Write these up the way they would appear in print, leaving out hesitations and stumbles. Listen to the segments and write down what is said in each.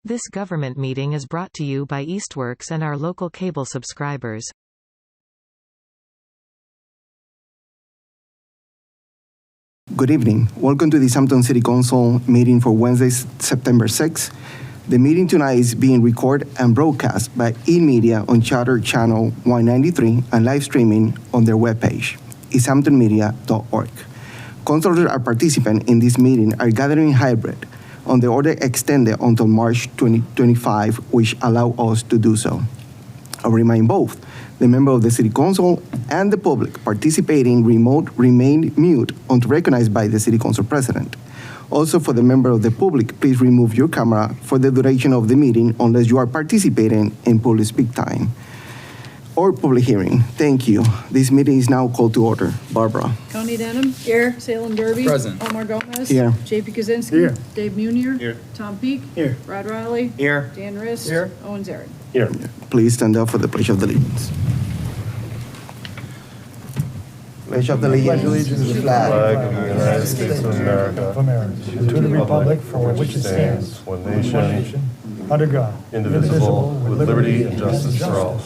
This government meeting is brought to you by Eastworks and our local cable subscribers. Good evening. Welcome to the Easthampton City Council meeting for Wednesday, September 6th. The meeting tonight is being recorded and broadcast by eMedia on Charter Channel 193 and live streaming on their webpage, easthamptonmedia.org. Councilors are participants in this meeting are gathering hybrid on the order extended until March 2025, which allow us to do so. I remind both the member of the City Council and the public participating remote remain mute until recognized by the City Council President. Also, for the member of the public, please remove your camera for the duration of the meeting unless you are participating in public speak time or public hearing. Thank you. This meeting is now called to order. Barbara. Connie Denham. Here. Salem Derby. Present. Omar Gomez. Here. JP Kaczynski. Here. Dave Munier. Here. Tom Peak. Here. Brad Riley. Here. Dan Rist. Here. Owen Zarin. Here. Please stand up for the Pledge of Allegiance. Pledge of Allegiance to the flag of the United States of America, and to the republic for which it stands, one nation, under God, indivisible, with liberty and justice for all.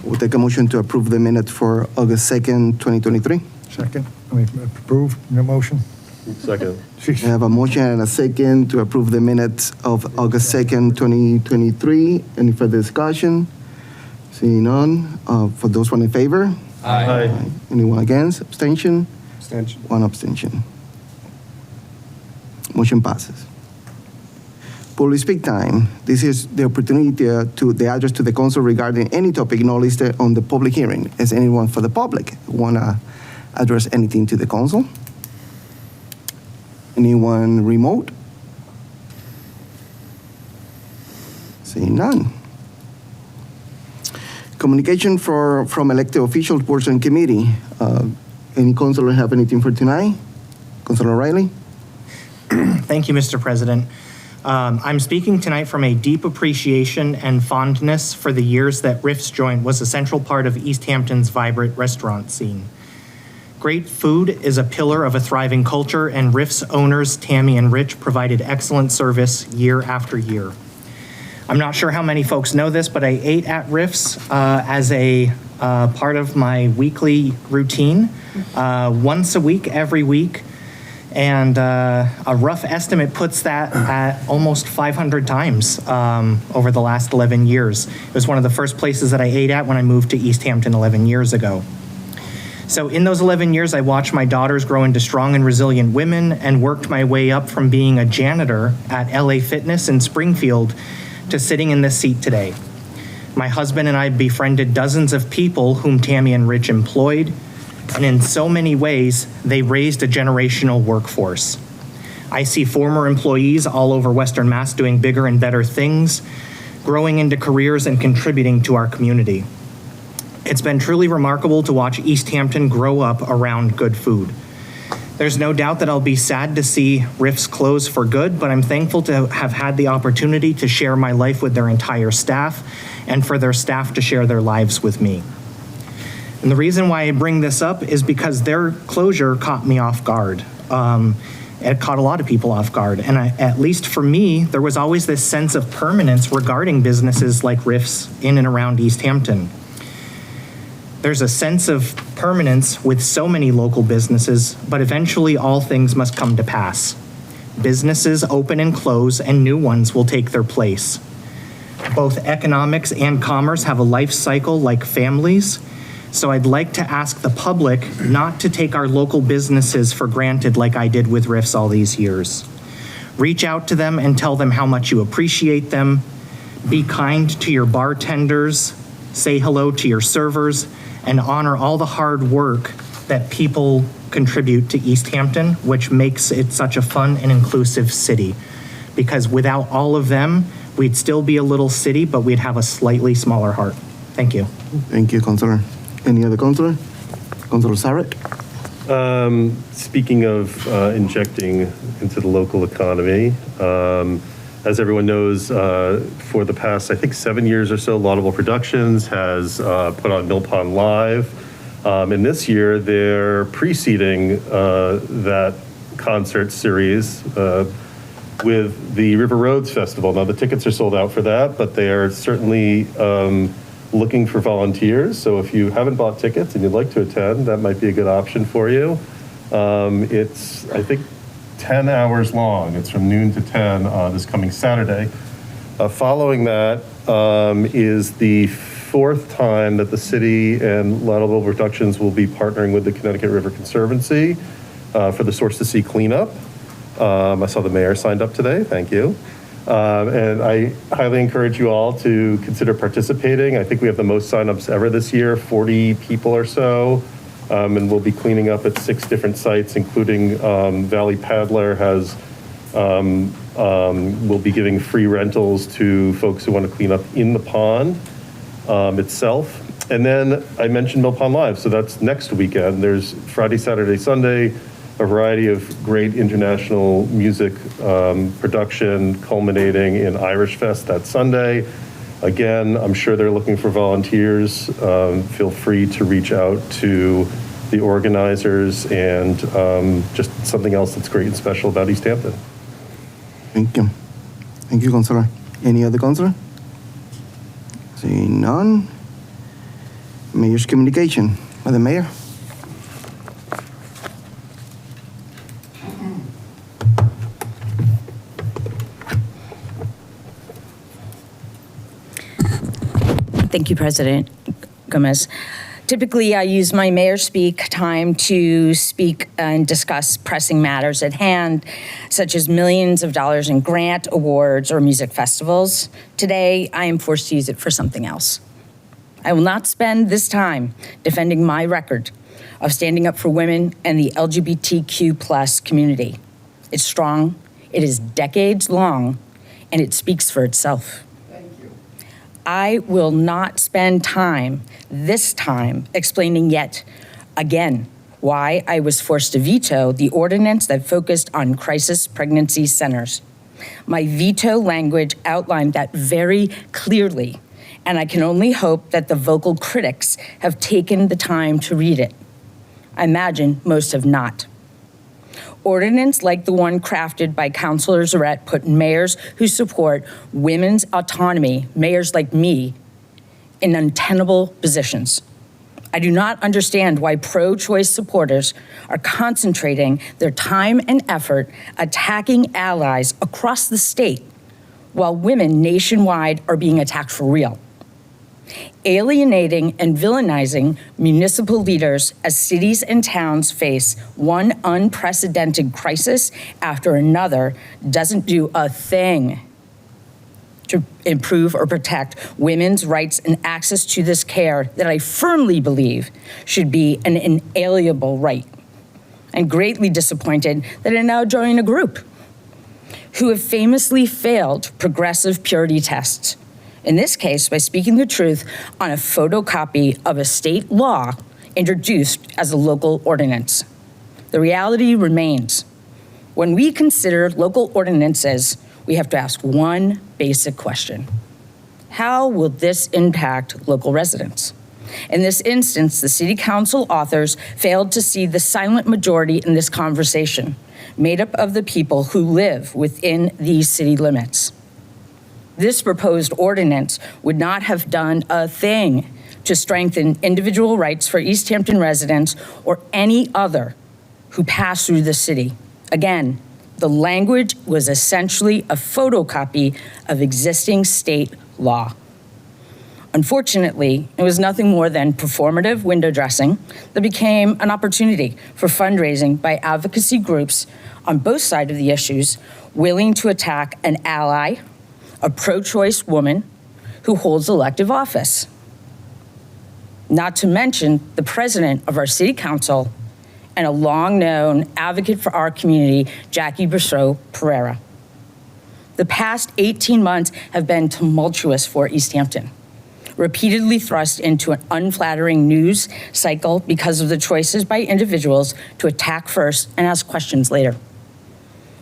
We'll take a motion to approve the minutes for August 2nd, 2023. Second. I approve the motion. Second. We have a motion and a second to approve the minutes of August 2nd, 2023. Any further discussion? Seeing none. For those one in favor? Aye. Anyone against? Abstention? Abstention. One abstention. Motion passes. Public speak time. This is the opportunity to the address to the council regarding any topic not listed on the public hearing. Is anyone for the public want to address anything to the council? Anyone remote? Seeing none. Communication from elected officials, boards, and committee. Any councilor have anything for tonight? Councilor Riley? Thank you, Mr. President. I'm speaking tonight from a deep appreciation and fondness for the years that Riff's Joint was a central part of Easthampton's vibrant restaurant scene. Great food is a pillar of a thriving culture, and Riff's owners, Tammy and Rich, provided excellent service year after year. I'm not sure how many folks know this, but I ate at Riff's as a part of my weekly routine, once a week, every week. And a rough estimate puts that at almost 500 times over the last 11 years. It was one of the first places that I ate at when I moved to Easthampton 11 years ago. So in those 11 years, I watched my daughters grow into strong and resilient women and worked my way up from being a janitor at LA Fitness in Springfield to sitting in this seat today. My husband and I befriended dozens of people whom Tammy and Rich employed, and in so many ways, they raised a generational workforce. I see former employees all over Western Mass doing bigger and better things, growing into careers and contributing to our community. It's been truly remarkable to watch Easthampton grow up around good food. There's no doubt that I'll be sad to see Riff's close for good, but I'm thankful to have had the opportunity to share my life with their entire staff and for their staff to share their lives with me. And the reason why I bring this up is because their closure caught me off guard. It caught a lot of people off guard. And at least for me, there was always this sense of permanence regarding businesses like Riff's in and around Easthampton. There's a sense of permanence with so many local businesses, but eventually all things must come to pass. Businesses open and close, and new ones will take their place. Both economics and commerce have a life cycle like families, so I'd like to ask the public not to take our local businesses for granted like I did with Riff's all these years. Reach out to them and tell them how much you appreciate them. Be kind to your bartenders, say hello to your servers, and honor all the hard work that people contribute to Easthampton, which makes it such a fun and inclusive city. Because without all of them, we'd still be a little city, but we'd have a slightly smaller heart. Thank you. Thank you, Councilor. Any other Councilor? Councilor Sarrett? Speaking of injecting into the local economy, as everyone knows, for the past, I think, 7 years or so, Laudable Productions has put on Mill Pond Live. And this year, they're preceding that concert series with the River Roads Festival. Now, the tickets are sold out for that, but they are certainly looking for volunteers. So if you haven't bought tickets and you'd like to attend, that might be a good option for you. It's, I think, 10 hours long. It's from noon to 10 this coming Saturday. Following that is the fourth time that the city and Lauderdale Productions will be partnering with the Connecticut River Conservancy for the Source to Sea cleanup. I saw the mayor signed up today. Thank you. And I highly encourage you all to consider participating. I think we have the most signups ever this year, 40 people or so. And we'll be cleaning up at 6 different sites, including Valley Paddler has, will be giving free rentals to folks who want to clean up in the pond itself. And then I mentioned Mill Pond Live, so that's next weekend. There's Friday, Saturday, Sunday, a variety of great international music production culminating in Irish Fest that Sunday. Again, I'm sure they're looking for volunteers. Feel free to reach out to the organizers, and just something else that's great and special about Easthampton. Thank you. Thank you, Councilor. Any other Councilor? Seeing none. Mayor's communication. Madam Mayor. Thank you, President Gomez. Typically, I use my mayor speak time to speak and discuss pressing matters at hand, such as millions of dollars in grant awards or music festivals. Today, I am forced to use it for something else. I will not spend this time defending my record of standing up for women and the LGBTQ+ community. It's strong, it is decades long, and it speaks for itself. I will not spend this time, explaining yet again why I was forced to veto the ordinance that focused on crisis pregnancy centers. My veto language outlined that very clearly, and I can only hope that the vocal critics have taken the time to read it. I imagine most have not. Ordinance like the one crafted by Councilor Zarette put mayors who support women's autonomy, mayors like me, in untenable positions. I do not understand why pro-choice supporters are concentrating their time and effort attacking allies across the state while women nationwide are being attacked for real. Alienating and villainizing municipal leaders as cities and towns face one unprecedented crisis after another doesn't do a thing to improve or protect women's rights and access to this care that I firmly believe should be an inalienable right. I'm greatly disappointed that I now join a group who have famously failed progressive purity tests. In this case, by speaking the truth on a photocopy of a state law introduced as a local ordinance. The reality remains, when we consider local ordinances, we have to ask one basic question. How will this impact local residents? In this instance, the City Council authors failed to see the silent majority in this conversation, made up of the people who live within these city limits. This proposed ordinance would not have done a thing to strengthen individual rights for Easthampton residents or any other who pass through the city. Again, the language was essentially a photocopy of existing state law. Unfortunately, it was nothing more than performative window dressing that became an opportunity for fundraising by advocacy groups on both sides of the issues, willing to attack an ally, a pro-choice woman who holds elective office. Not to mention the president of our city council and a long-known advocate for our community, Jackie Brousseau Pereira. The past 18 months have been tumultuous for Easthampton, repeatedly thrust into an unflattering news cycle because of the choices by individuals to attack first and ask questions later.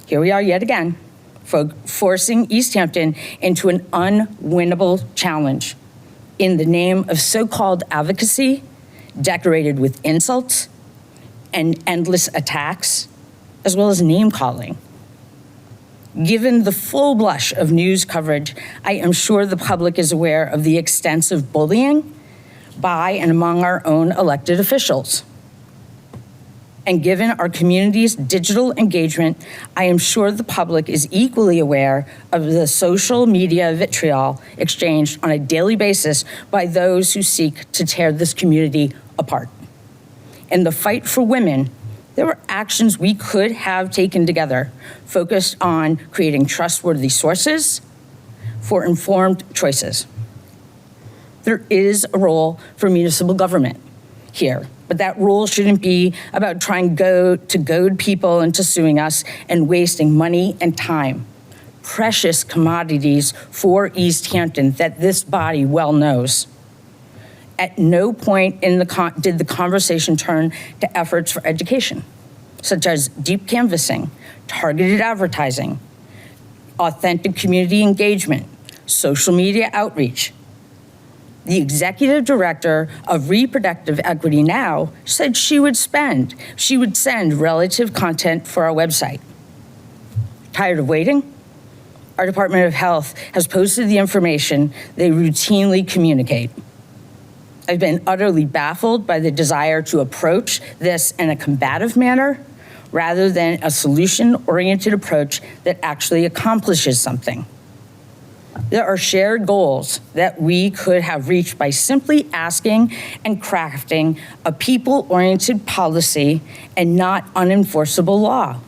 Here we are yet again, forcing Easthampton into an unwinnable challenge in the name of so-called advocacy, decorated with insults and endless attacks, as well as name-calling. Given the full blush of news coverage, I am sure the public is aware of the extensive bullying by and among our own elected officials. And given our community's digital engagement, I am sure the public is equally aware of the social media vitriol exchanged on a daily basis by those who seek to tear this community apart. In the fight for women, there were actions we could have taken together, focused on creating trustworthy sources for informed choices. There is a role for municipal government here, but that role shouldn't be about trying to goad people into suing us and wasting money and time, precious commodities for Easthampton that this body well knows. At no point did the conversation turn to efforts for education, such as deep canvassing, targeted advertising, authentic community engagement, social media outreach. The executive director of Reproductive Equity Now said she would send relative content for our website. Tired of waiting? Our Department of Health has posted the information they routinely communicate. I've been utterly baffled by the desire to approach this in a combative manner rather than a solution-oriented approach that actually accomplishes something. There are shared goals that we could have reached by simply asking and crafting a people-oriented policy and not unenforceable law.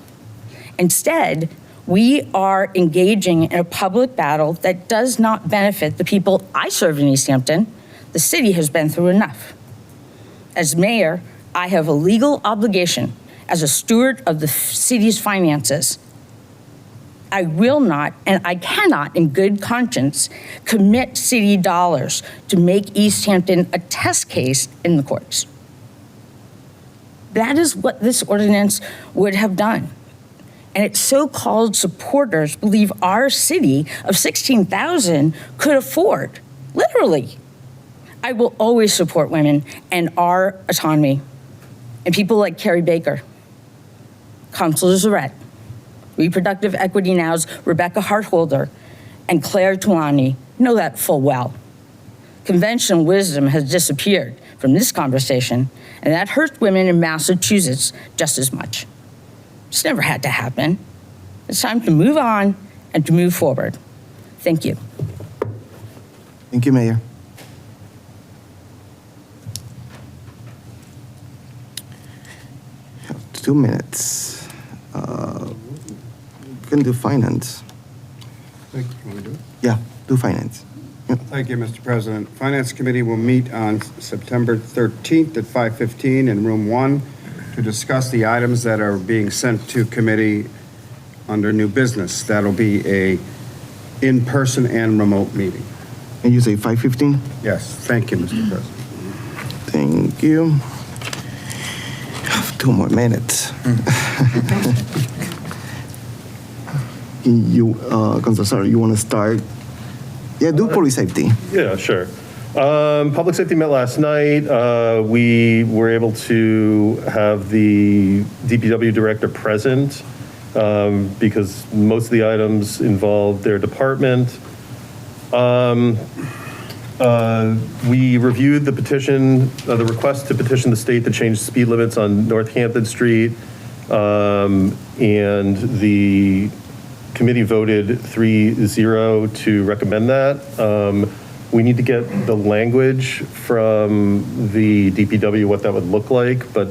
Instead, we are engaging in a public battle that does not benefit the people I serve in Easthampton. The city has been through enough. As mayor, I have a legal obligation as a steward of the city's finances. I will not, and I cannot in good conscience, commit city dollars to make Easthampton a test case in the courts. That is what this ordinance would have done. And its so-called supporters believe our city of 16,000 could afford, literally. I will always support women and our autonomy, and people like Carrie Baker, Councilor Zarette, Reproductive Equity Now's Rebecca Hartholder, and Claire Tuani know that full well. Conventional wisdom has disappeared from this conversation, and that hurts women in Massachusetts just as much. It's never had to happen. It's time to move on and to move forward. Thank you. Thank you, Mayor. You have 2 minutes. We can do finance. Thank you. Want to do it? Yeah, do finance. Yep. Thank you, Mr. President. Finance Committee will meet on September 13th at 5:15 in Room 1 to discuss the items that are being sent to committee under new business. That'll be a in-person and remote meeting. And you say 5:15? Yes, thank you, Mr. President. Thank you. I have 2 more minutes. Councilor, you want to start? Yeah, do police safety. Yeah, sure. Public safety met last night. We were able to have the DPW director present because most of the items involved their department. We reviewed the petition, the request to petition the state to change speed limits on Northampton Street, and the committee voted 3-0 to recommend that. We need to get the language from the DPW, what that would look like, but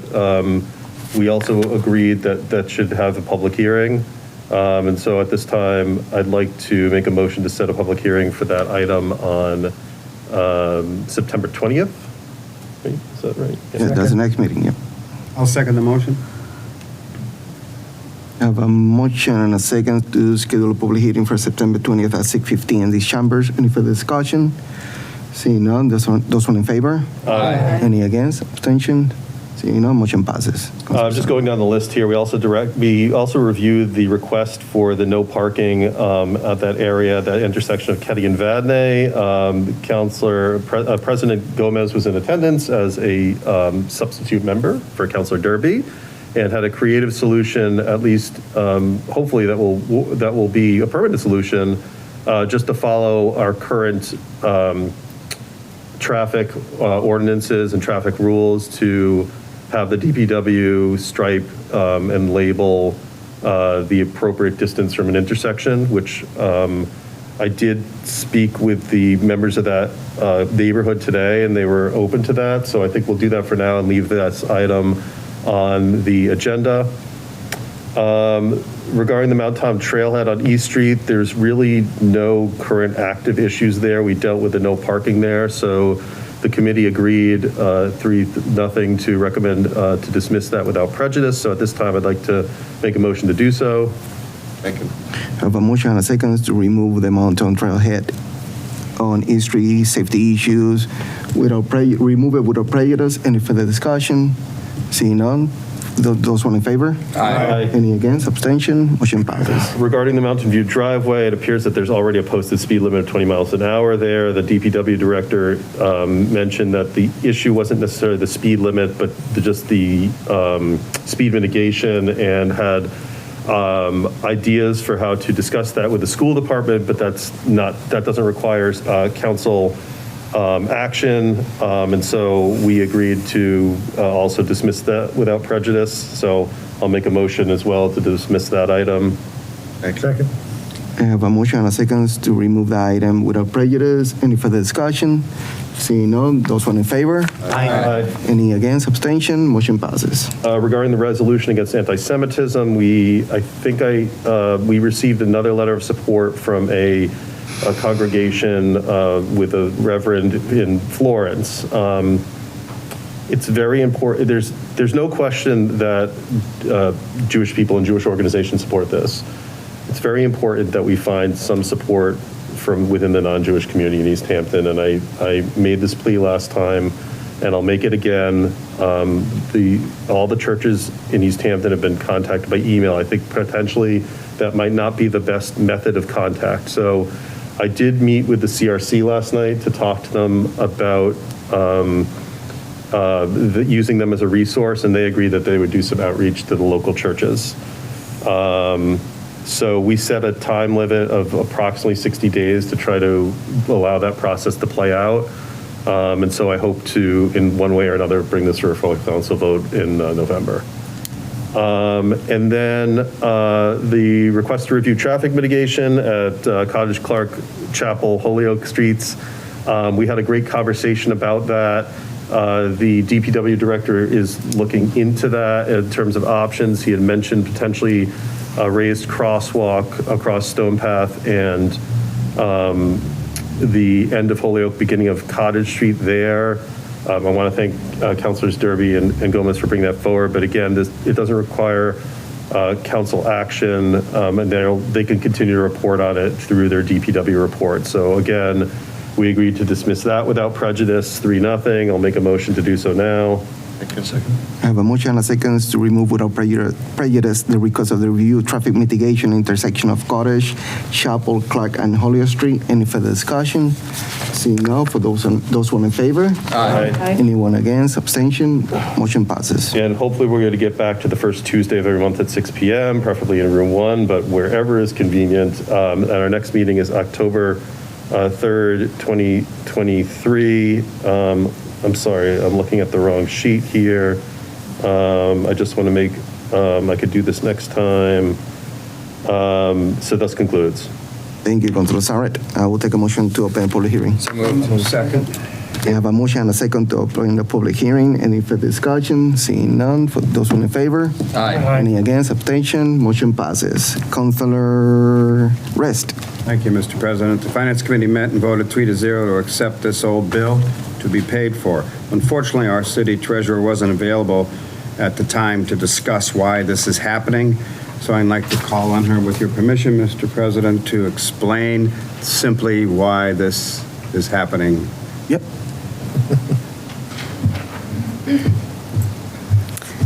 we also agreed that that should have a public hearing. And so at this time, I'd like to make a motion to set a public hearing for that item on September 20th. Right? Is that right? Yeah, that's the next meeting, yeah. I'll second the motion. I have a motion and a second to schedule a public hearing for September 20th at 6:15 in these chambers. Any further discussion? Seeing none, those one in favor? Aye. Any against? Abstention? Seeing none, motion passes. Just going down the list here, we also reviewed the request for the no parking at that area, that intersection of Ketty and Vadnais. President Gomez was in attendance as a substitute member for Councilor Derby, and had a creative solution, at least hopefully that will be a permanent solution, just to follow our current traffic ordinances and traffic rules to have the DPW stripe and label the appropriate distance from an intersection, which I did speak with the members of that neighborhood today, and they were open to that. So I think we'll do that for now and leave this item on the agenda. Regarding the Mount Tom trailhead on East Street, there's really no current active issues there. We dealt with the no parking there, so the committee agreed 3-0 to recommend to dismiss that without prejudice. So at this time, I'd like to make a motion to do so. Thank you. I have a motion and a second to remove the Mount Tom trailhead on East Street, safety issues, remove it without prejudice. Any further discussion? Seeing none, those one in favor? Aye. Any against? Abstention? Motion passes. Regarding the Mountain View driveway, it appears that there's already a posted speed limit of 20 miles an hour there. The DPW director mentioned that the issue wasn't necessarily the speed limit, but just the speed mitigation, and had ideas for how to discuss that with the school department, but that doesn't require council action, and so we agreed to also dismiss that without prejudice. So I'll make a motion as well to dismiss that item. Second. I have a motion and a second to remove the item without prejudice. Any further discussion? Seeing none, those one in favor? Aye. Any against? Abstention? Motion passes. Regarding the resolution against anti-Semitism, we received another letter of support from a congregation with a reverend in Florence. It's very important. There's no question that Jewish people and Jewish organizations support this. It's very important that we find some support from within the non-Jewish community in Easthampton, and I made this plea last time, and I'll make it again. All the churches in Easthampton have been contacted by email. I think potentially that might not be the best method of contact. So I did meet with the CRC last night to talk to them about using them as a resource, and they agreed that they would do some outreach to the local churches. So we set a time limit of approximately 60 days to try to allow that process to play out. And so I hope to, in one way or another, bring this to a full council vote in November. And then the request to review traffic mitigation at Cottage Clark, Chapel, Holyoke Streets. We had a great conversation about that. The DPW director is looking into that in terms of options. He had mentioned potentially a raised crosswalk across Stone Path and the end of Holyoke, beginning of Cottage Street there. I want to thank Councilors Derby and Gomez for bringing that forward. But again, it doesn't require council action, and they can continue to report on it through their DPW report. So again, we agreed to dismiss that without prejudice, 3-0. I'll make a motion to do so now. I have a motion and a second to remove without prejudice the request of the review traffic mitigation intersection of Cottage, Chapel, Clark, and Holyoke Street. Any further discussion? Seeing none, for those one in favor? Aye. Anyone against? Abstention? Motion passes. And hopefully we're going to get back to the first Tuesday of every month at 6 p.m., preferably in room 1, but wherever is convenient. And our next meeting is October 3rd, 2023. I'm sorry, I'm looking at the wrong sheet here. I just want to make, I could do this next time. So thus concludes. Thank you, Councilor Sarrett. I will take a motion to open a public hearing. So moved. Second. I have a motion and a second to open the public hearing. Any further discussion? Seeing none, for those one in favor? Aye. Any against? Abstention? Motion passes. Councilor Rest. Thank you, Mr. President. The Finance Committee met and voted 3-0 to accept this old bill to be paid for. Unfortunately, our city treasurer wasn't available at the time to discuss why this is happening. So I'd like to call on her, with your permission, Mr. President, to explain simply why this is happening. Yep.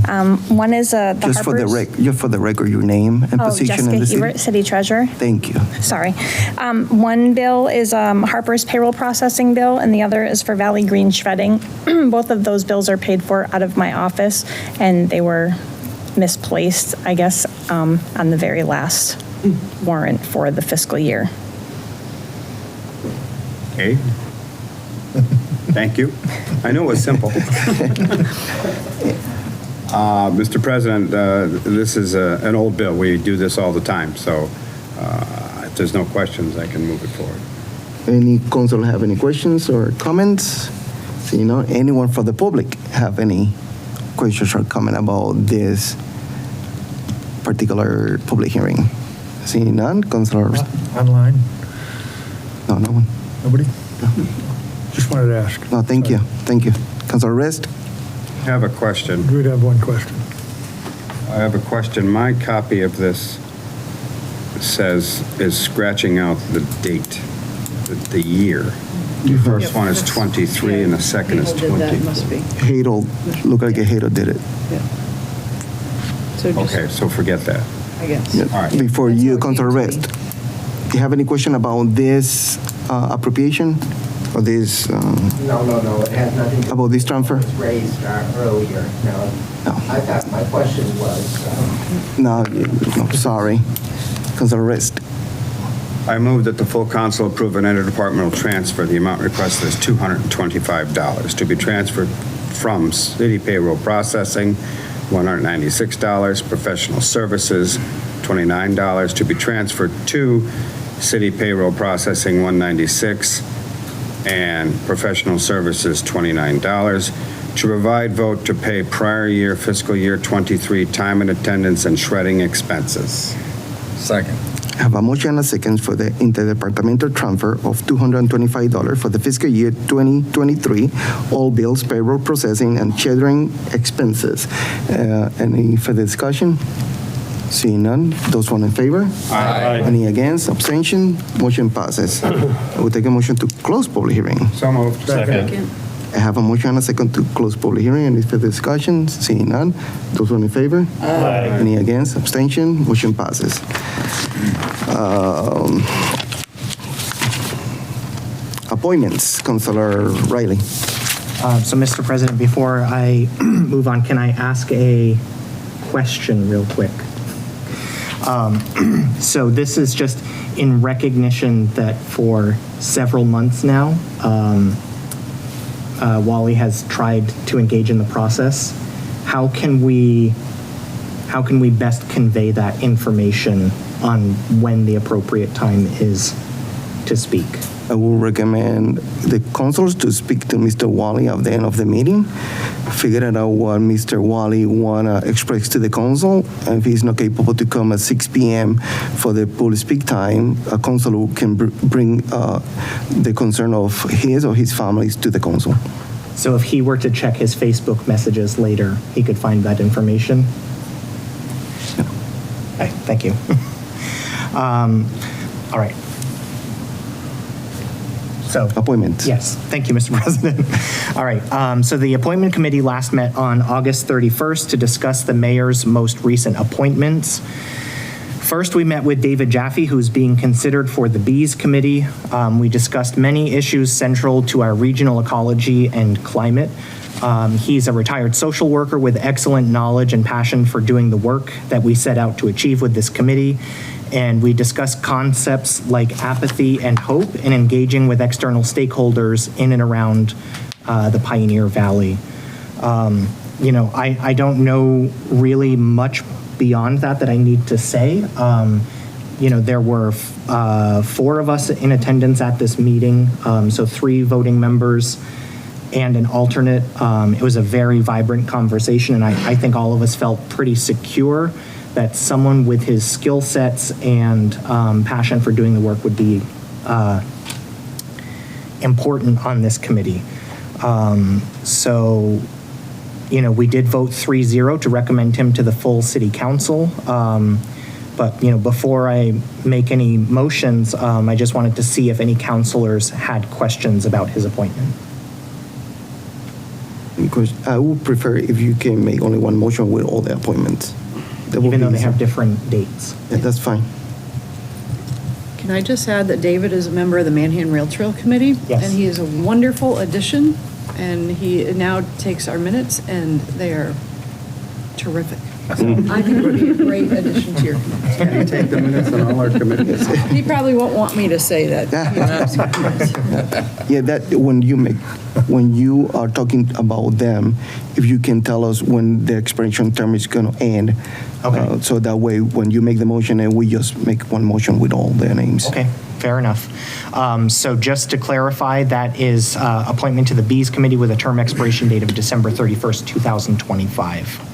One is the Just for Harper's. just for the record, your name and position in the Jessica Hebert, city. City Treasurer. Thank you. Sorry. One bill is Harper's payroll processing bill, and the other is for Valley Green shredding. Both of those bills are paid for out of my office, and they were misplaced, I guess, on the very last warrant for the fiscal year. Okay. Thank you. I knew it was simple. Mr. President, this is an old bill. We do this all the time, so if there's no questions, I can move it forward. Any council have any questions or comments? See, anyone from the public have any questions or comment about this particular public hearing? Seeing none, Councilor. Online? No one. Nobody? Just wanted to ask. No, thank you. Thank you. Councilor Rest? I have a question. We would have one question. I have a question. My copy of this is scratching out the date, the year. The first one is 23 and the second is People did that, 20. must be. Hadel, look like a Hadel did it. Yeah. So just, Okay, so forget that. I guess. Yeah. All right. Before That's you, how it Councilor came to Rest, do you have any question about this appropriation or this, No, it has nothing to about this transfer? It was raised earlier. No. No. I thought my question was, No, sorry. Councilor Rest. I move that the full council approve an interdepartmental transfer. The amount requested is $225 to be transferred from city payroll processing, $196, professional services, $29 to be transferred to city payroll processing, $196, and professional services, $29, to provide vote to pay prior year fiscal year 23 time and attendance and shredding expenses. Second. I have a motion and a second for the interdepartmental transfer of $225 for the fiscal year 2023, all bills, payroll processing, and shredding expenses. Any further discussion? Seeing none, those one in favor? Aye. Any against, abstention? Motion passes. I will take a motion to close public hearing. So moved. Second. I have a motion and a second to close public hearing. Any further discussion? Seeing none, those one in favor? Aye. Any against, abstention? Motion passes. Appointments, Councilor Riley. So, Mr. President, before I move on, can I ask a question real quick? So this is just in recognition that for several months now, Wally has tried to engage in the process. How can we best convey that information on when the appropriate time is to speak? I will recommend the councilors to speak to Mr. Wally at the end of the meeting, figure out what Mr. Wally want to express to the council, and if he's not capable to come at 6 p.m. for the public speak time, a councilor can bring the concern of his or his families to the council. So if he were to check his Facebook messages later, he could find that information? Okay, thank you. All right. So, Appointments. yes, thank you, Mr. President. All right, so the appointment committee last met on August 31st to discuss the mayor's most recent appointments. First, we met with David Jaffe, who's being considered for the Bees Committee. We discussed many issues central to our regional ecology and climate. He's a retired social worker with excellent knowledge and passion for doing the work that we set out to achieve with this committee. And we discussed concepts like apathy and hope and engaging with external stakeholders in and around the Pioneer Valley. I don't know really much beyond that I need to say. There were 4 of us in attendance at this meeting, so 3 voting members and an alternate. It was a very vibrant conversation, and I think all of us felt pretty secure that someone with his skill sets and passion for doing the work would be important on this committee. We did vote 3-0 to recommend him to the full city council. But before I make any motions, I just wanted to see if any councilors had questions about his appointment. Because I would prefer if you can make only one motion with all the appointments. That would Even be though they easier. have different dates. Yeah, that's fine. Can I just add that David is a member of the Manhattan Rail Trail Committee? Yes. And he is a wonderful addition, and he now takes our minutes, and they are terrific. So I think it would be a great addition to your committee. Can you take the minutes on all our committees? He probably won't want me to say that. Yeah, that when you are talking about them, if you can tell us when the expiration term is going to end. Okay. So that way, when you make the motion, and we just make one motion with all their names. Okay, fair enough. So just to clarify, that is appointment to the Bees Committee with a term expiration date of December 31st, 2025.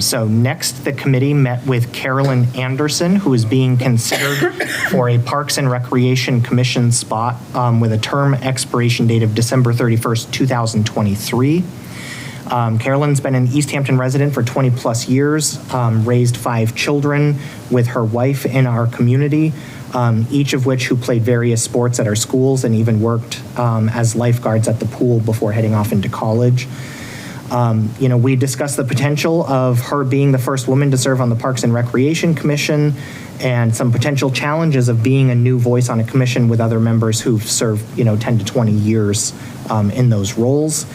So next, the committee met with Carolyn Anderson, who is being considered for a Parks and Recreation Commission spot with a term expiration date of December 31st, 2023. Carolyn's been an Easthampton resident for 20 plus years, raised 5 children with her wife in our community, each of which who played various sports at our schools and even worked as lifeguards at the pool before heading off into college. We discussed the potential of her being the first woman to serve on the Parks and Recreation Commission and some potential challenges of being a new voice on a commission with other members who've served, 10 to 20 years in those roles.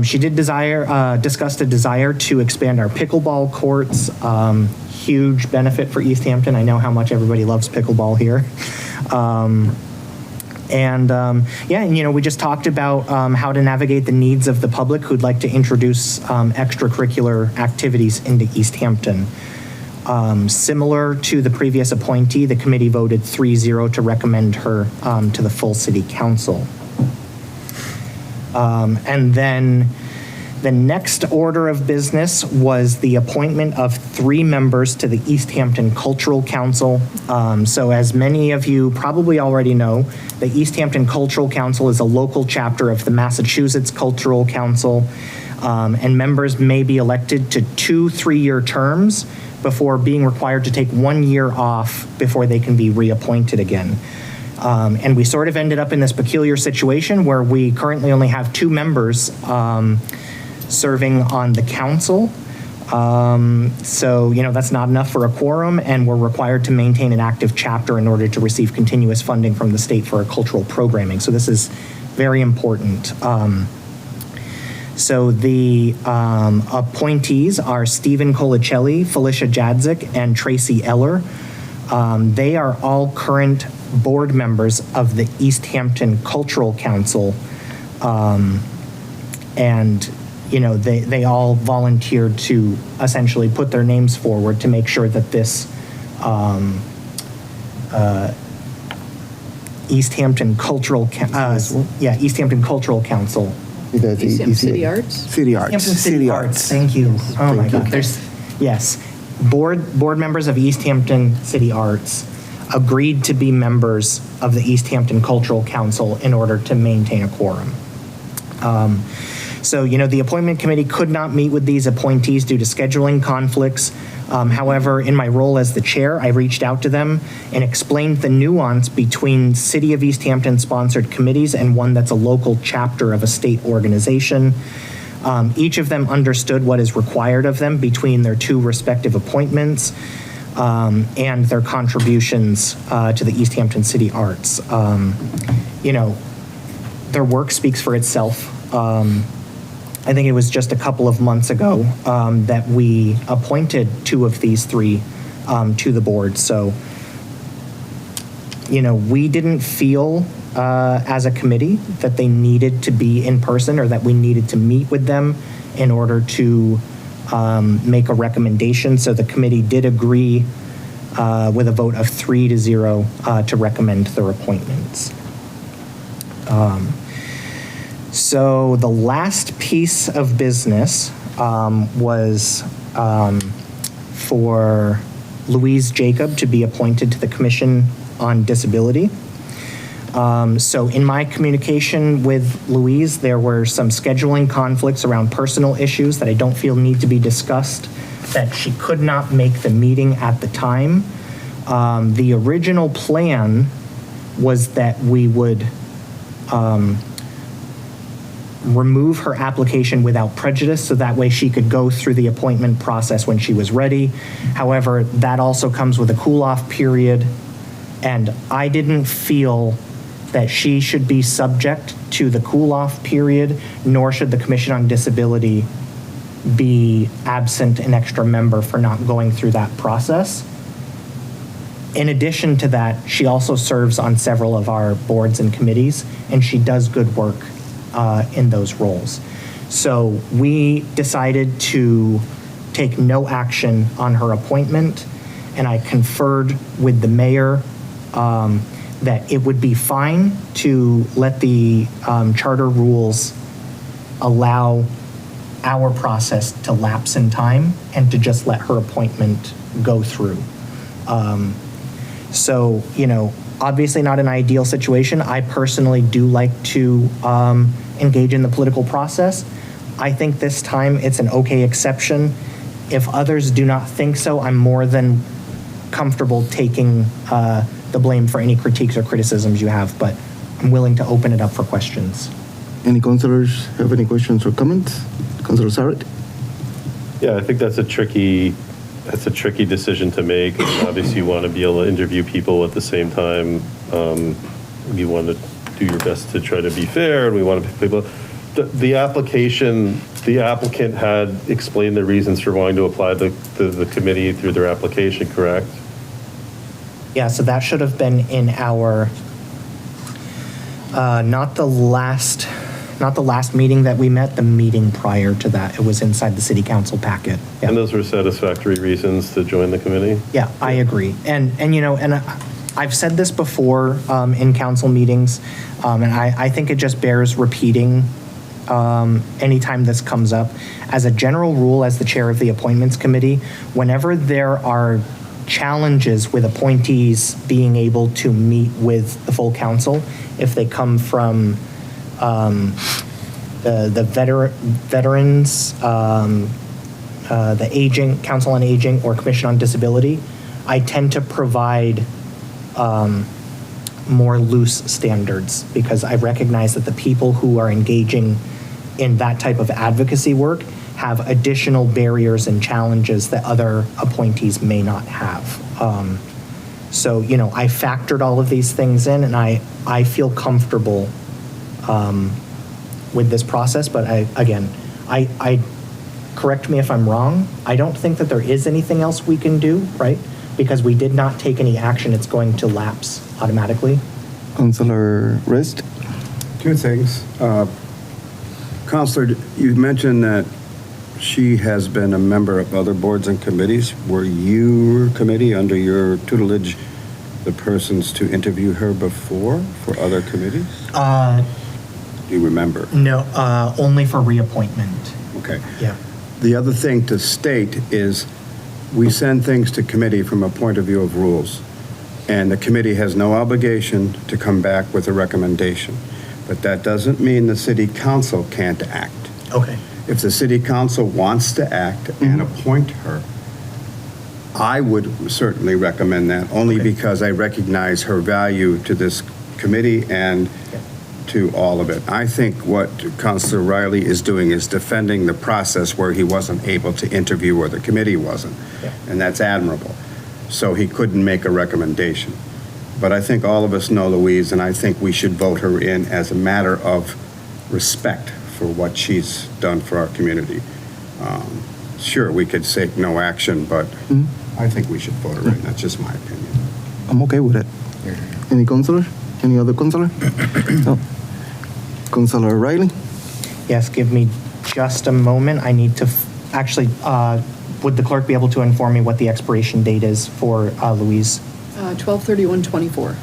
She did discuss a desire to expand our pickleball courts. Huge benefit for Easthampton. I know how much everybody loves pickleball here. We just talked about how to navigate the needs of the public who'd like to introduce extracurricular activities into Easthampton. Similar to the previous appointee, the committee voted 3-0 to recommend her to the full city council. And then the next order of business was the appointment of 3 members to the Easthampton Cultural Council. So as many of you probably already know, the Easthampton Cultural Council is a local chapter of the Massachusetts Cultural Council, and members may be elected to 2 3-year terms before being required to take 1 year off before they can be reappointed again. And we sort of ended up in this peculiar situation where we currently only have 2 members serving on the council. That's not enough for a quorum, and we're required to maintain an active chapter in order to receive continuous funding from the state for our cultural programming. So this is very important. So the appointees are Stephen Colicelli, Felicia Jadzik, and Tracy Eller. They are all current board members of the Easthampton Cultural Council, they all volunteered to essentially put their names forward to make sure that this Easthampton Cultural Easthampton Cultural Council. Easthampton City Arts? City Arts. Easthampton City Arts. Thank you. Oh my God. Board members of Easthampton City Arts agreed to be members of the Easthampton Cultural Council in order to maintain a quorum. The appointment committee could not meet with these appointees due to scheduling conflicts. However, in my role as the chair, I reached out to them and explained the nuance between City of Easthampton sponsored committees and one that's a local chapter of a state organization. Each of them understood what is required of them between their 2 respective appointments and their contributions to the Easthampton City Arts. Their work speaks for itself. I think it was just a couple of months ago that we appointed 2 of these 3 to the board. So, we didn't feel as a committee that they needed to be in person or that we needed to meet with them in order to make a recommendation. So the committee did agree with a vote of 3-0 to recommend their appointments. So the last piece of business was for Louise Jacob to be appointed to the Commission on Disability. So in my communication with Louise, there were some scheduling conflicts around personal issues that I don't feel need to be discussed, that she could not make the meeting at the time. The original plan was that we would remove her application without prejudice, so that way she could go through the appointment process when she was ready. However, that also comes with a cool-off period, and I didn't feel that she should be subject to the cool-off period, nor should the Commission on Disability be absent an extra member for not going through that process. In addition to that, she also serves on several of our boards and committees, and she does good work in those roles. So we decided to take no action on her appointment, and I conferred with the mayor that it would be fine to let the charter rules allow our process to lapse in time and to just let her appointment go through. So, you know, obviously not an ideal situation. I personally do like to engage in the political process. I think this time it's an okay exception. If others do not think so, I'm more than comfortable taking the blame for any critiques or criticisms you have, but I'm willing to open it up for questions. Any councilors have any questions or comments? Councilor Sarrett? Yeah, I think that's a tricky decision to make. Obviously, you want to be able to interview people at the same time. You want to do your best to try to be fair, and we want to pick people. The applicant had explained the reasons for wanting to apply to the committee through their application, correct? Yeah, so that should have been in our, not the last meeting that we met, the meeting prior to that. It was inside the city council packet. Yeah. And those were satisfactory reasons to join the committee? Yeah, I agree. And you know, and I've said this before in council meetings, and I think it just bears repeating anytime this comes up. As a general rule, as the chair of the appointments committee, whenever there are challenges with appointees being able to meet with the full council, if they come from the veterans, the aging, council on aging, or commission on disability, I tend to provide more loose standards, because I recognize that the people who are engaging in that type of advocacy work have additional barriers and challenges that other appointees may not have. So, you know, I factored all of these things in, and I feel comfortable with this process, but I correct me if I'm wrong, I don't think that there is anything else we can do, right? Because we did not take any action, it's going to lapse automatically. Councilor Rist? Two things. Councilor, you mentioned that she has been a member of other boards and committees. Were your committee, under your tutelage, the persons to interview her before for other committees? Do you remember? No, only for reappointment. Okay. Yeah. The other thing to state is we send things to committee from a point of view of rules, and the committee has no obligation to come back with a recommendation. But that doesn't mean the city council can't act. Okay. If the city council wants to act and appoint her, I would certainly recommend that, only because I recognize her value to this committee and to all of it. I think what Councilor Riley is doing is defending the process where he wasn't able to interview, or the committee wasn't, and that's admirable. So he couldn't make a recommendation. But I think all of us know Louise, and I think we should vote her in as a matter of respect for what she's done for our community. Sure, we could say no action, but I think we should vote her in. That's just my opinion. I'm okay with it. Any councilor? Any other councilor? No. Councilor Riley? Yes, give me just a moment. I need to actually, would the clerk be able to inform me what the expiration date is for Louise? 12/31/24.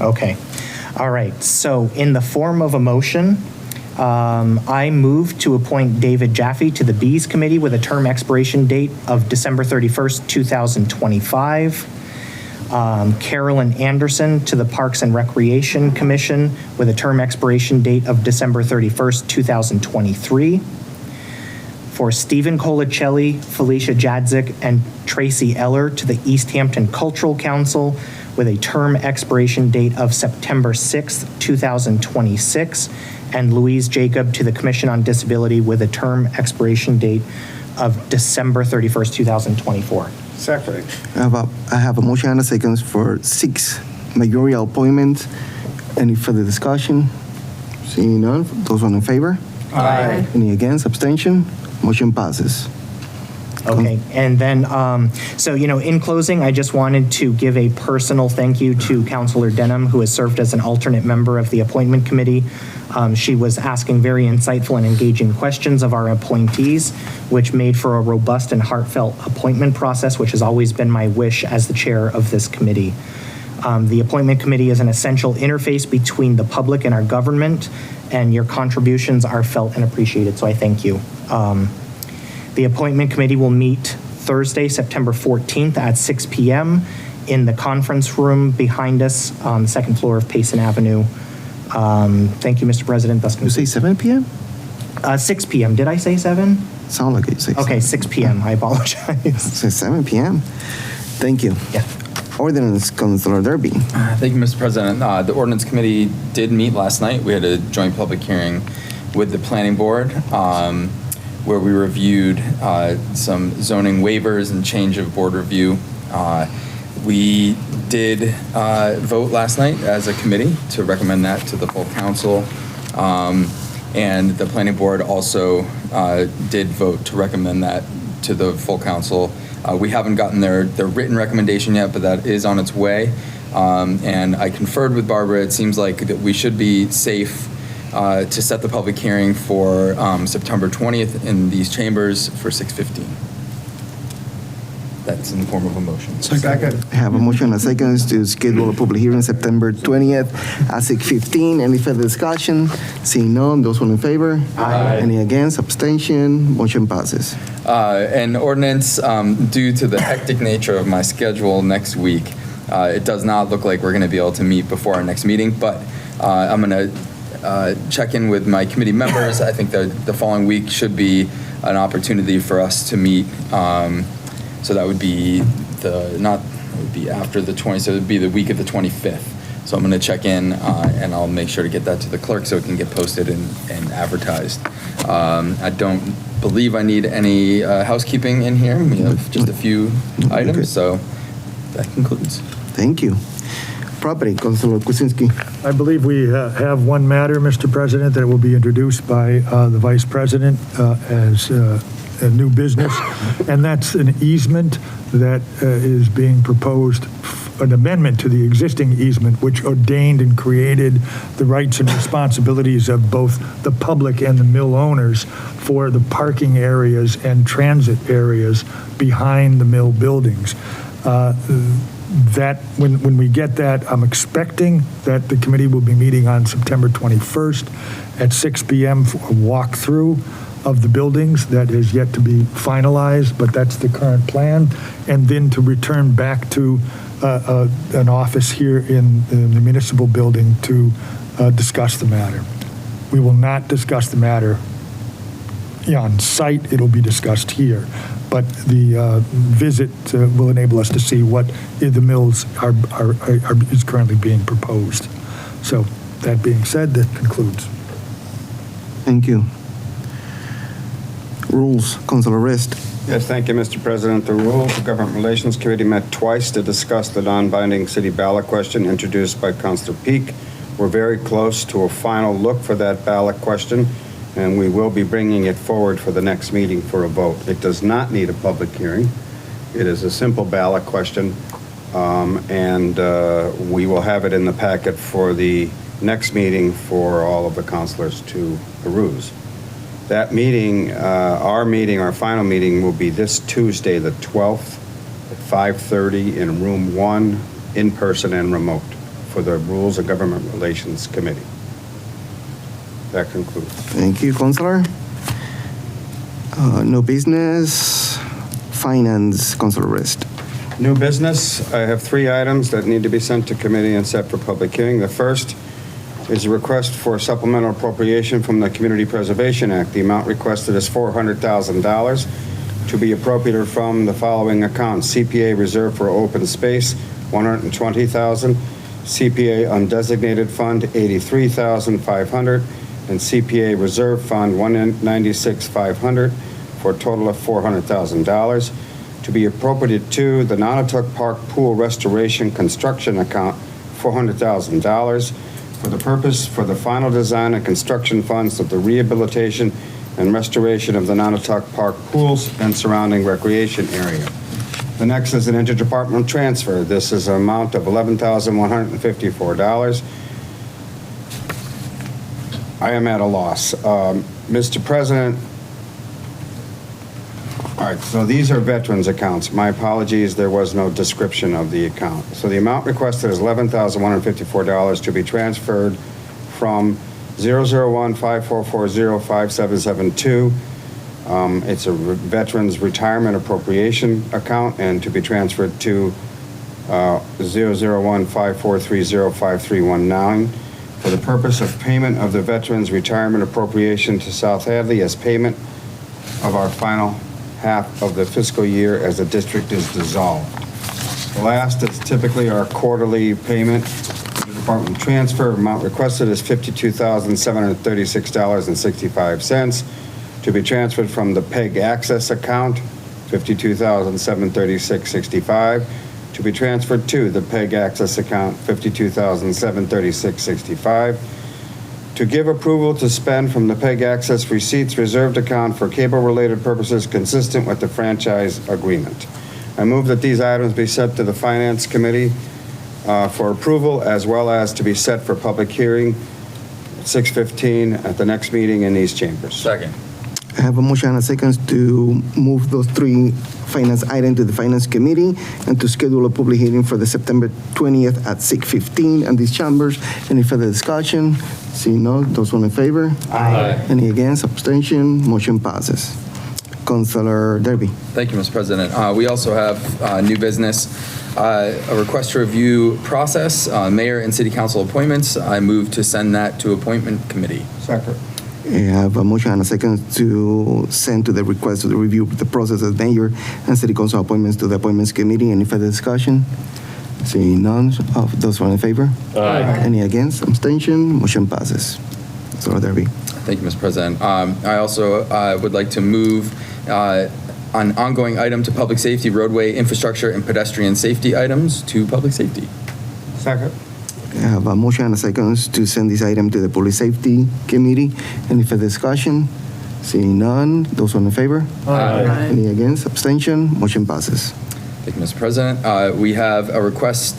Okay. All right. So in the form of a motion, I move to appoint David Jaffe to the Bees Committee with a term expiration date of December 31st, 2025. Carolyn Anderson to the Parks and Recreation Commission with a term expiration date of December 31st, 2023. For Stephen Colacelli, Felicia Jadzik, and Tracy Eller to the Easthampton Cultural Council with a term expiration date of September 6th, 2026, and Louise Jacob to the Commission on Disability with a term expiration date of December 31st, 2024. Second. I have a motion and a second for 6 mayoral appointments. Any further discussion? Seeing none, those in favor? Aye. Any against, abstention? Motion passes. Okay, and then, so, in closing, I just wanted to give a personal thank you to Councilor Denham, who has served as an alternate member of the Appointment Committee. She was asking very insightful and engaging questions of our appointees, which made for a robust and heartfelt appointment process, which has always been my wish as the chair of this committee. The Appointment Committee is an essential interface between the public and our government, and your contributions are felt and appreciated, so I thank you. The Appointment Committee will meet Thursday, September 14th at 6 p.m. in the conference room behind us on the second floor of Payson Avenue. Thank you, Mr. President. Thus You say 7 p.m.? 6 p.m. Did I say 7? Sound like it. Okay, 6 p.m. I apologize. Say 7 p.m. Thank you. Yeah. Ordinance, Councilor Derby. Thank you, Mr. President. The Ordinance Committee did meet last night. We had a joint public hearing with the Planning Board where we reviewed some zoning waivers and change of board review. We did vote last night as a committee to recommend that to the full council. And the Planning Board also did vote to recommend that to the full council. We haven't gotten their written recommendation yet, but that is on its way. And I conferred with Barbara. It seems like that we should be safe to set the public hearing for September 20th in these chambers for 6:15. That's in the form of a motion. Second. I have a motion and a second to schedule a public hearing September 20th at 6:15. Any further discussion? Seeing none, those in favor? Aye. Any against, abstention? Motion passes. An ordinance, due to the hectic nature of my schedule next week, it does not look like we're going to be able to meet before our next meeting, but I'm going to check in with my committee members. I think that the following week should be an opportunity for us to meet. So that would be after the 20th, so it would be the week of the 25th. So I'm going to check in and I'll make sure to get that to the clerk so it can get posted and advertised. I don't believe I need any housekeeping in here. We have just a few items, so that concludes. Thank you. Property, Councilor Kuczynski. I believe we have one matter, Mr. President, that will be introduced by the Vice President as a new business, and that's an easement that is being proposed, an amendment to the existing easement, which ordained and created the rights and responsibilities of both the public and the mill owners for the parking areas and transit areas behind the mill buildings. That when we get that, I'm expecting that the committee will be meeting on September 21st at 6 p.m. for a walkthrough of the buildings that is yet to be finalized, but that's the current plan, and then to return back to an office here in the municipal building to discuss the matter. We will not discuss the matter on site. It'll be discussed here. But the visit will enable us to see what the mills is currently being proposed. So that being said, that concludes. Thank you. Rules, Councilor Rist. Yes, thank you, Mr. President. The Rules of Government Relations Committee met twice to discuss the non-binding city ballot question introduced by Councilor Peak. We're very close to a final look for that ballot question, and we will be bringing it forward for the next meeting for a vote. It does not need a public hearing. It is a simple ballot question, and we will have it in the packet for the next meeting for all of the councilors to peruse. That meeting, our final meeting, will be this Tuesday, the 12th, at 5:30 in room 1, in person and remote, for the Rules of Government Relations Committee. That concludes. Thank you, Councilor. No business. Finance, Councilor Rist. New business, I have 3 items that need to be sent to committee and set for public hearing. The first is a request for supplemental appropriation from the Community Preservation Act. The amount requested is $400,000 to be appropriated from the following accounts: CPA Reserve for Open Space, $120,000, CPA undesignated fund, $83,500, and CPA reserve fund, $196,500, for a total of $400,000, to be appropriated to the Nonotuck Park Pool Restoration Construction Account, $400,000, for the purpose for the final design and construction funds of the rehabilitation and restoration of the Nonotuck Park pools and surrounding recreation area. The next is an interdepartmental transfer. This is an amount of $11,154. I am at a loss. Mr. President, all right, so these are veterans accounts. My apologies, there was no description of the account. So the amount requested is $11,154 to be transferred from 001-5440-5772. It's a veterans retirement appropriation account, and to be transferred to 001-5430-5319 for the purpose of payment of the veterans retirement appropriation to South Hadley as payment of our final half of the fiscal year as the district is dissolved. The last is typically our quarterly payment. The department transfer amount requested is $52,736.65 to be transferred from the PEG Access account, $52,736.65, to be transferred to the PEG Access account, $52,736.65, to give approval to spend from the PEG Access receipts reserved account for cable-related purposes consistent with the franchise agreement. I move that these items be sent to the Finance Committee for approval, as well as to be set for public hearing at 6:15 at the next meeting in these chambers. Second. I have a motion and a second to move those three finance items to the Finance Committee and to schedule a public hearing for the September 20th at 6:15 in these chambers. Any further discussion? Seeing none, those all in favor? Aye. Any against? Abstention? Motion passes. Councilor Derby. Thank you, Mr. President. We also have new business, a request to review process, mayor and city council appointments. I move to send that to appointment committee. Second. I have a motion and a second to send to the request to review the process of mayor and city council appointments to the appointments committee. Any further discussion? Seeing none, of those all in favor? Aye. Any against? Abstention? Motion passes. Councilor Derby. Thank you, Mr. President. I also would like to move an ongoing item to public safety, roadway infrastructure, and pedestrian safety items to public safety. Second. I have a motion and a second to send this item to the Public Safety Committee. Any further discussion? Seeing none, those all in favor? Aye. Any against? Abstention? Motion passes. Thank you, Mr. President. We have a request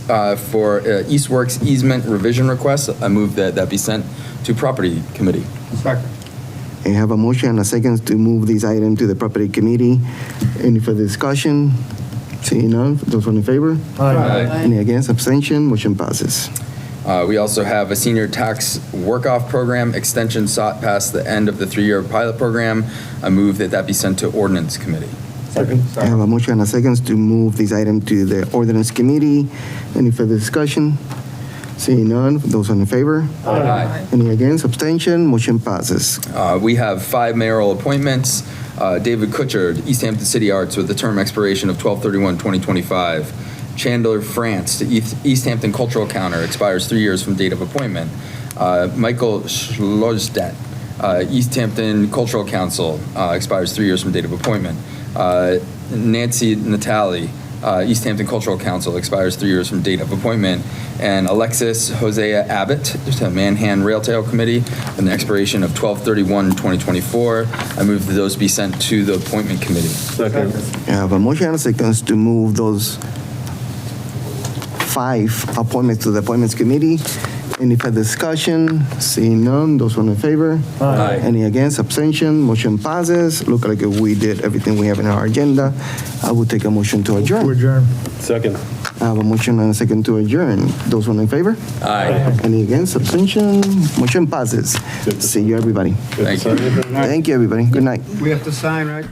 for Eastworks easement revision request. I move that that be sent to property committee. Second. I have a motion and a second to move this item to the Property Committee. Any further discussion? Seeing none, those all in favor? Aye. Any against? Abstention? Motion passes. We also have a senior tax work-off program extension sought past the end of the 3-year pilot program. I move that that be sent to ordinance committee. Second. I have a motion and a second to move this item to the Ordinance Committee. Any further discussion? Seeing none, those in favor? Aye. Any against? Abstention? Motion passes. We have 5 mayoral appointments. David Kutcher, Easthampton City Arts, with the term expiration of 12/31/2025. Chandler France to Easthampton Cultural Counter, expires 3 years from date of appointment. Michael Schlosstedt, Easthampton Cultural Council, expires 3 years from date of appointment. Nancy Natali, Easthampton Cultural Council, expires 3 years from date of appointment. And Alexis Hosea Abbott, to Manhan Railtail Committee, with an expiration of 12/31/2024. I move that those be sent to the appointment committee. Second. I have a motion and a second to move those 5 appointments to the Appointments Committee. Any further discussion? Seeing none, those in favor? Aye. Any against? Abstention? Motion passes. Look like we did everything we have in our agenda. I will take a motion to To adjourn. adjourn. Second. I have a motion and a second to adjourn. Those in favor? Aye. Any against? Abstention? Motion passes. See you, everybody. Thank you. Thank you, everybody. Good night. We have to sign, right?